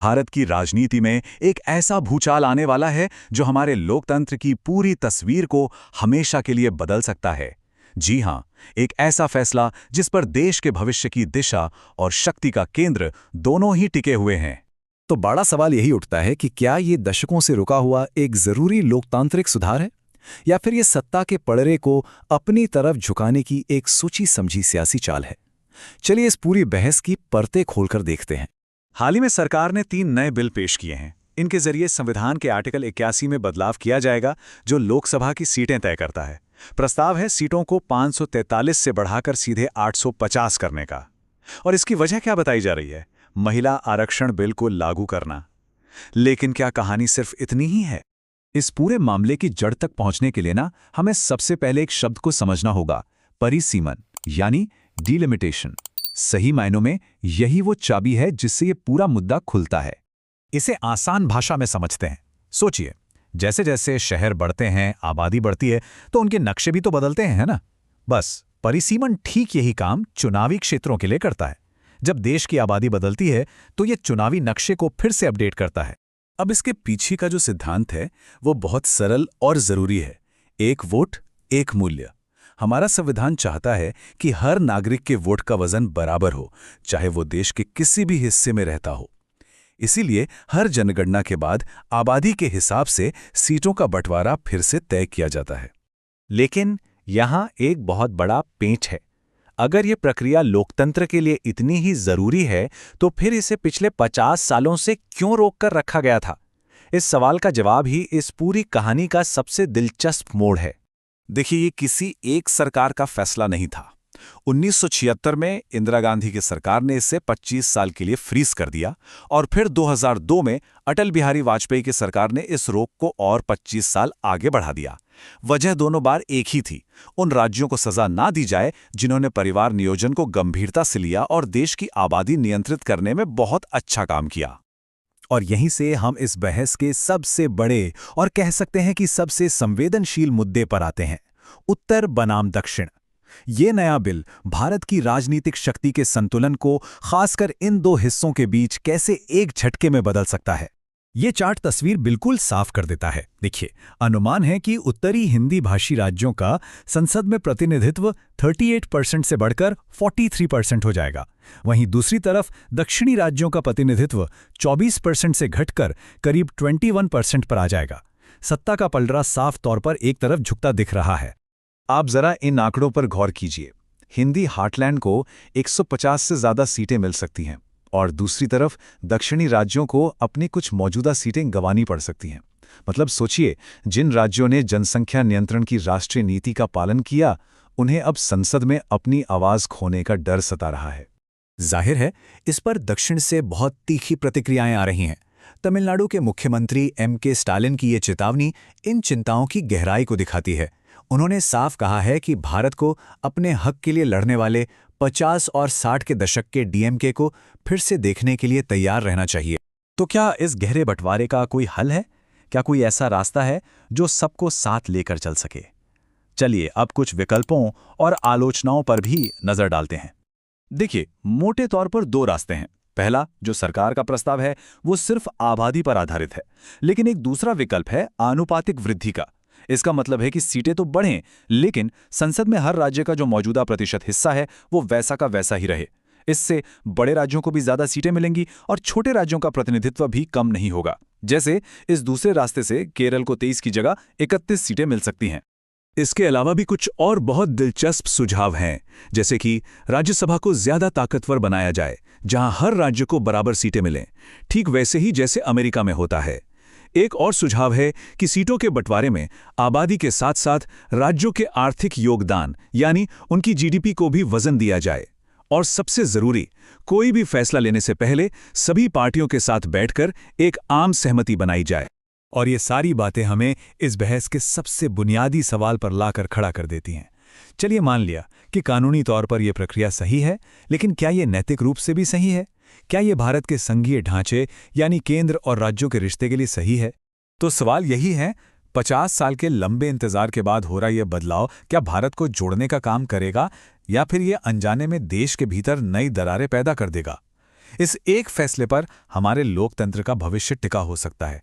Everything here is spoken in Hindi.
भारत की राजनीति में एक ऐसा भूचाल आने वाला है जो हमारे लोकतंत्र की पूरी तस्वीर को हमेशा के लिए बदल सकता है। जी हां, एक ऐसा फैसला जिस पर देश के भविष्य की दिशा और शक्ति का केंद्र दोनों ही टिके हुए हैं। तो बड़ा सवाल यही उठता है कि क्या ये दशकों से रुका हुआ एक जरूरी लोकतांत्रिक सुधार है, या फिर ये सत्ता के पड़रे को अपनी तरफ झुकाने की एक सोची समझी सियासी चाल है। चलिए इस पूरी बहस की परतें खोलकर देखते हैं। हाल ही में सरकार ने 3 नए बिल पेश किए हैं। इनके जरिए संविधान के आर्टिकल 81 में बदलाव किया जाएगा, जो लोकसभा की सीटें तय करता है। प्रस्ताव है सीटों को 543 से बढ़ाकर सीधे 850 करने का। और इसकी वजह क्या बताई जा रही है? महिला आरक्षण बिल को लागू करना। लेकिन क्या कहानी सिर्फ इतनी ही है? इस पूरे मामले की जड़ तक पहुंचने के लिए हमें सबसे पहले एक शब्द को समझना होगा, परिसीमन यानी डिलिमिटेशन। सही मायनों में यही वो चाबी है जिससे ये पूरा मुद्दा खुलता है। इसे आसान भाषा में समझते हैं। सोचिए, जैसे जैसे शहर बढ़ते हैं, आबादी बढ़ती है, तो उनके नक्शे भी तो बदलते हैं, है ना? बस परिसीमन ठीक यही काम चुनावी क्षेत्रों के लिए करता है। जब देश की आबादी बदलती है तो ये चुनावी नक्शे को फिर से अपडेट करता है। अब इसके पीछे का जो सिद्धांत है वो बहुत सरल और जरूरी है। एक वोट एक मूल्य। हमारा संविधान चाहता है कि हर नागरिक के वोट का वजन बराबर हो, चाहे वो देश के किसी भी हिस्से में रहता हो। इसीलिए हर जनगणना के बाद आबादी के हिसाब से सीटों का बंटवारा फिर से तय किया जाता है। लेकिन यहां एक बहुत बड़ा पेंच है। अगर ये प्रक्रिया लोकतंत्र के लिए इतनी ही जरूरी है, तो फिर इसे पिछले 50 सालों से क्यों रोककर रखा गया था? इस सवाल का जवाब ही इस पूरी कहानी का सबसे दिलचस्प मोड़ है। देखिए, ये किसी एक सरकार का फैसला नहीं था। 1976 में इंदिरा गांधी की सरकार ने इसे 25 साल के लिए फ्रीज कर दिया, और फिर 2002 में अटल बिहारी वाजपेयी की सरकार ने इस रोक को और 25 साल आगे बढ़ा दिया। वजह दोनों बार एक ही थी, उन राज्यों को सजा ना दी जाए जिन्होंने परिवार नियोजन को गंभीरता से लिया और देश की आबादी नियंत्रित करने में बहुत अच्छा काम किया। और यहीं से हम इस बहस के सबसे बड़े और कह सकते हैं कि सबसे संवेदनशील मुद्दे पर आते हैं, उत्तर बनाम दक्षिण। ये नया बिल भारत की राजनीतिक शक्ति के संतुलन को, खासकर इन दो हिस्सों के बीच, कैसे एक झटके में बदल सकता है। ये चार्ट तस्वीर बिल्कुल साफ कर देता है। देखिए, अनुमान है कि उत्तरी हिंदी भाषी राज्यों का संसद में प्रतिनिधित्व 38% से बढ़कर 43% हो जाएगा। वहीं दूसरी तरफ दक्षिणी राज्यों का प्रतिनिधित्व 24% से घटकर करीब 21% पर आ जाएगा। सत्ता का पलड़ा साफ तौर पर एक तरफ झुकता दिख रहा है। आप जरा इन आंकड़ों पर गौर कीजिए। हिंदी हार्टलैंड को 150 से ज्यादा सीटें मिल सकती हैं, और दूसरी तरफ दक्षिणी राज्यों को अपनी कुछ मौजूदा सीटें गंवानी पड़ सकती हैं। मतलब सोचिए, जिन राज्यों ने जनसंख्या नियंत्रण की राष्ट्रीय नीति का पालन किया, उन्हें अब संसद में अपनी आवाज खोने का डर सता रहा है। जाहिर है, इस पर दक्षिण से बहुत तीखी प्रतिक्रियाएं आ रही हैं। तमिलनाडु के मुख्यमंत्री M.K. स्टालिन की ये चेतावनी इन चिंताओं की गहराई को दिखाती है। उन्होंने साफ कहा है कि भारत को अपने हक के लिए लड़ने वाले 50 और 60 के दशक के DMK को फिर से देखने के लिए तैयार रहना चाहिए। तो क्या इस गहरे बंटवारे का कोई हल है? क्या कोई ऐसा रास्ता है जो सबको साथ लेकर चल सके? चलिए अब कुछ विकल्पों और आलोचनाओं पर भी नजर डालते हैं। देखिए, मोटे तौर पर 2 रास्ते हैं। पहला, जो सरकार का प्रस्ताव है, वो सिर्फ आबादी पर आधारित है, लेकिन एक दूसरा विकल्प है आनुपातिक वृद्धि का। इसका मतलब है कि सीटें तो बढ़ें, लेकिन संसद में हर राज्य का जो मौजूदा प्रतिशत हिस्सा है वो वैसा का वैसा ही रहे। इससे बड़े राज्यों को भी ज्यादा सीटें मिलेंगी और छोटे राज्यों का प्रतिनिधित्व भी कम नहीं होगा। जैसे इस दूसरे रास्ते से केरल को 23 की जगह 31 सीटें मिल सकती हैं। इसके अलावा भी कुछ और बहुत दिलचस्प सुझाव हैं, जैसे कि राज्यसभा को ज्यादा ताकतवर बनाया जाए, जहां हर राज्य को बराबर सीटें मिलें, ठीक वैसे ही जैसे अमेरिका में होता है। एक और सुझाव है कि सीटों के बंटवारे में आबादी के साथ साथ राज्यों के आर्थिक योगदान यानी उनकी GDP को भी वजन दिया जाए। और सबसे जरूरी, कोई भी फैसला लेने से पहले सभी पार्टियों के साथ बैठकर एक आम सहमति बनाई जाए। और ये सारी बातें हमें इस बहस के सबसे बुनियादी सवाल पर लाकर खड़ा कर देती हैं। चलिए मान लिया कि कानूनी तौर पर यह प्रक्रिया सही है, लेकिन क्या ये नैतिक रूप से भी सही है? क्या ये भारत के संघीय ढांचे यानी केंद्र और राज्यों के रिश्ते के लिए सही है? तो सवाल यही है, 50 साल के लंबे इंतजार के बाद हो रहा यह बदलाव क्या भारत को जोड़ने का काम करेगा, या फिर ये अनजाने में देश के भीतर नई दरारें पैदा कर देगा? इस एक फैसले पर हमारे लोकतंत्र का भविष्य टिका हो सकता है।